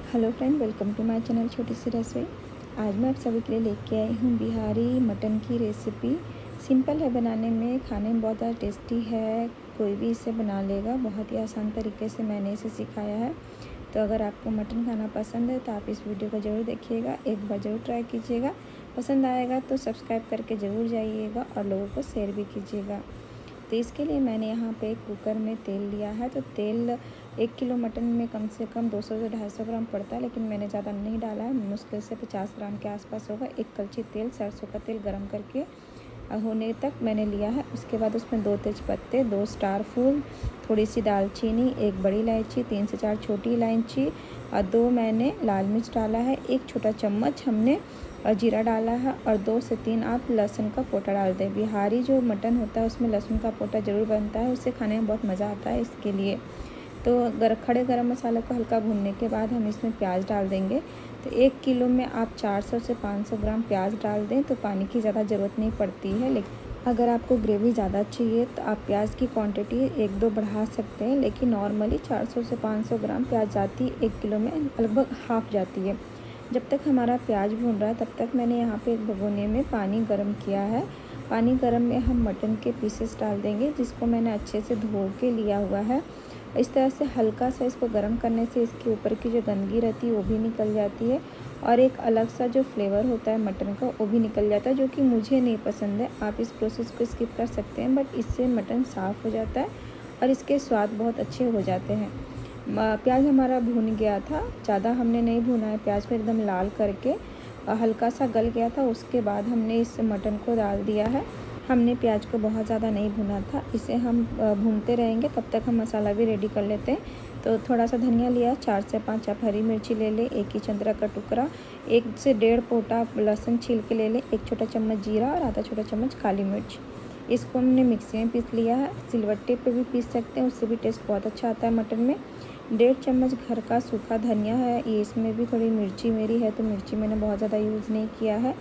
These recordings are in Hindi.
Hello friend, welcome to my channel Chhoti Si रसोई। आज मैं आप सभी के लिए लेके आई हूँ बिहारी मटन की रेसिपी। सिंपल है बनाने में, खाने में बहुत ज़्यादा टेस्टी है। कोई भी इसे बना लेगा। बहुत ही आसान तरीके से मैंने इसे सिखाया है। तो अगर आपको मटन खाना पसंद है तो आप इस वीडियो को ज़रूर देखिएगा, एक बार ज़रूर ट्राई कीजिएगा। पसंद आएगा तो सब्सक्राइब करके ज़रूर जाइएगा और लोगों को शेयर भी कीजिएगा। तो इसके लिए मैंने यहाँ पे एक कुकर में तेल लिया है। तो तेल 1 किलो मटन में कम से कम 200 से 250 ग्राम पड़ता है, लेकिन मैंने ज़्यादा नहीं डाला है। मुश्किल से 50 ग्राम के आसपास होगा। एक कलछी तेल, सरसों का तेल गरम करके होने तक मैंने लिया है। उसके बाद उसमें 2 तेज़पत्ते, 2 स्टार फूल, थोड़ी सी दालचीनी, 1 बड़ी इलायची, 3 से 4 छोटी इलायची और 2 मैंने लाल मिर्च डाला है। 1 छोटा चम्मच हमने जीरा डाला है और 2 से 3 आप लहसुन का पोटा डाल दें। बिहारी जो मटन होता है उसमें लहसुन का पोटा ज़रूर बनता है, उससे खाने में बहुत मज़ा आता है। इसके लिए तो खड़े गरम मसाले को हल्का भूनने के बाद हम इसमें प्याज डाल देंगे। तो 1 किलो में आप 400 से 500 ग्राम प्याज डाल दें तो पानी की ज़्यादा ज़रूरत नहीं पड़ती है। लेकिन अगर आपको ग्रेवी ज़्यादा चाहिए तो आप प्याज की क्वांटिटी 1-2 बढ़ा सकते हैं, लेकिन नॉर्मली 400 से 500 ग्राम प्याज जाती है। 1 किलो में लगभग हाफ़ जाती है। जब तक हमारा प्याज भून रहा है तब तक मैंने यहाँ पे एक भगोने में पानी गर्म किया है। पानी गर्म में हम मटन के पीसेस डाल देंगे, जिसको मैंने अच्छे से धो के लिया हुआ है। इस तरह से हल्का सा इसको गर्म करने से इसके ऊपर की जो गंदगी रहती है वो भी निकल जाती है और एक अलग सा जो फ्लेवर होता है मटन का वो भी निकल जाता है, जो कि मुझे नहीं पसंद है। आप इस प्रोसेस को स्किप कर सकते हैं, बट इससे मटन साफ़ हो जाता है और इसके स्वाद बहुत अच्छे हो जाते हैं। प्याज हमारा भून गया था, ज़्यादा हमने नहीं भुना है। प्याज को एकदम लाल करके हल्का सा गल गया था। उसके बाद हमने इस मटन को डाल दिया है। हमने प्याज को बहुत ज़्यादा नहीं भुना था। इसे हम भूनते रहेंगे, तब तक हम मसाला भी रेडी कर लेते हैं। तो थोड़ा सा धनिया लिया, 4 से 5 आप हरी मिर्ची ले लें, 1 इंच अदरक का टुकड़ा, 1 से 1.5 पोटा लहसुन छील के ले लें, 1 छोटा चम्मच जीरा और आधा छोटा चम्मच काली मिर्च। इसको हमने मिक्सी में पीस लिया है। सिलबट्टे पे भी पीस सकते हैं, उससे भी टेस्ट बहुत अच्छा आता है मटन में। 1.5 चम्मच घर का सूखा धनिया है। ये इसमें भी थोड़ी मिर्ची मेरी है तो मिर्ची मैंने बहुत ज़्यादा यूज़ नहीं किया है,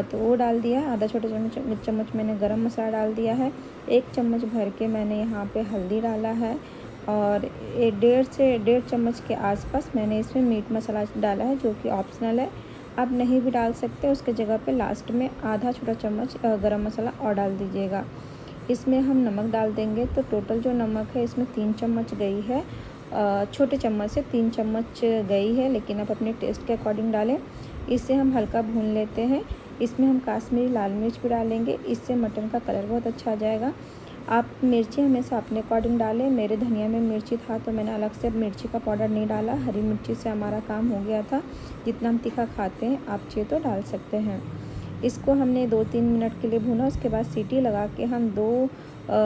तो वो डाल दिया। आधा छोटा चम्मच मैंने गरम मसाला डाल दिया है। 1 चम्मच भर के मैंने यहाँ पे हल्दी डाला है और 1.5 चम्मच के आसपास मैंने इसमें मीट मसाला डाला है, जो कि ऑप्शनल है। आप नहीं भी डाल सकते, उसके जगह पे लास्ट में आधा छोटा चम्मच गरम मसाला और डाल दीजिएगा। इसमें हम नमक डाल देंगे। तो टोटल जो नमक है इसमें 3 चम्मच गई है। छोटे चम्मच से 3 चम्मच गई है, लेकिन आप अपने टेस्ट के अकॉर्डिंग डालें। इसे हम हल्का भून लेते हैं। इसमें हम काश्मीरी लाल मिर्च भी डालेंगे, इससे मटन का कलर बहुत अच्छा आ जाएगा। आप मिर्ची हमेशा अपने अकॉर्डिंग डालें। मेरे धनिया में मिर्ची था तो मैंने अलग से मिर्ची का पाउडर नहीं डाला। हरी मिर्ची से हमारा काम हो गया था। जितना हम तीखा खाते हैं आप चाहिए तो डाल सकते हैं। इसको हमने 2-3 मिनट के लिए भूना। उसके बाद सीटी लगा के हम 2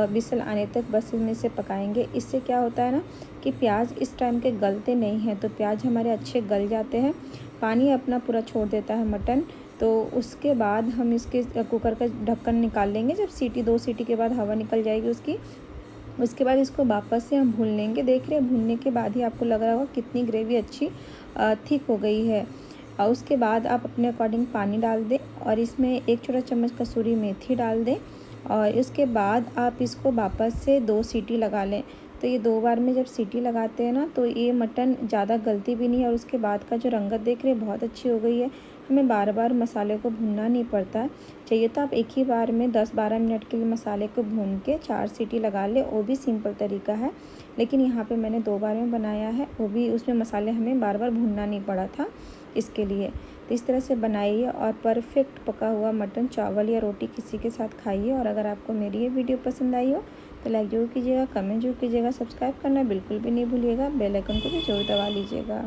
विसल आने तक बस इसमें से पकाएंगे। इससे क्या होता है ना कि प्याज इस टाइम के गलते नहीं हैं, तो प्याज हमारे अच्छे गल जाते हैं। पानी अपना पूरा छोड़ देता है मटन। तो उसके बाद हम इसके कुकर का ढक्कन निकाल लेंगे। जब 2 सीटी के बाद हवा निकल जाएगी उसकी, उसके बाद इसको वापस से हम भून लेंगे। देख रहे हैं, भूनने के बाद ही आपको लग रहा होगा कितनी ग्रेवी अच्छी थिक हो गई है। और उसके बाद आप अपने अकॉर्डिंग पानी डाल दें और इसमें 1 छोटा चम्मच कसूरी मेथी डाल दें और इसके बाद आप इसको वापस से 2 सीटी लगा लें। तो ये 2 बार में जब सीटी लगाते हैं ना तो ये मटन ज़्यादा गलती भी नहीं है और उसके बाद का जो रंगत देख रहे हैं बहुत अच्छी हो गई है। हमें बार बार मसाले को भूनना नहीं पड़ता। चाहिए तो आप एक ही बार में 10-12 मिनट के लिए मसाले को भून के 4 सीटी लगा लें, वो भी सिंपल तरीका है। लेकिन यहाँ पे मैंने 2 बार में बनाया है, वो भी उसमें मसाले हमें बार बार भूनना नहीं पड़ा था इसके लिए। तो इस तरह से बनाइए और परफेक्ट पका हुआ मटन चावल या रोटी किसी के साथ खाइए। और अगर आपको मेरी ये वीडियो पसंद आई हो तो लाइक ज़रूर कीजिएगा, कमेंट जरूर कीजिएगा, सब्सक्राइब करना बिल्कुल भी नहीं भूलिएगा, बेल आइकन को भी जरूर दबा लीजिएगा।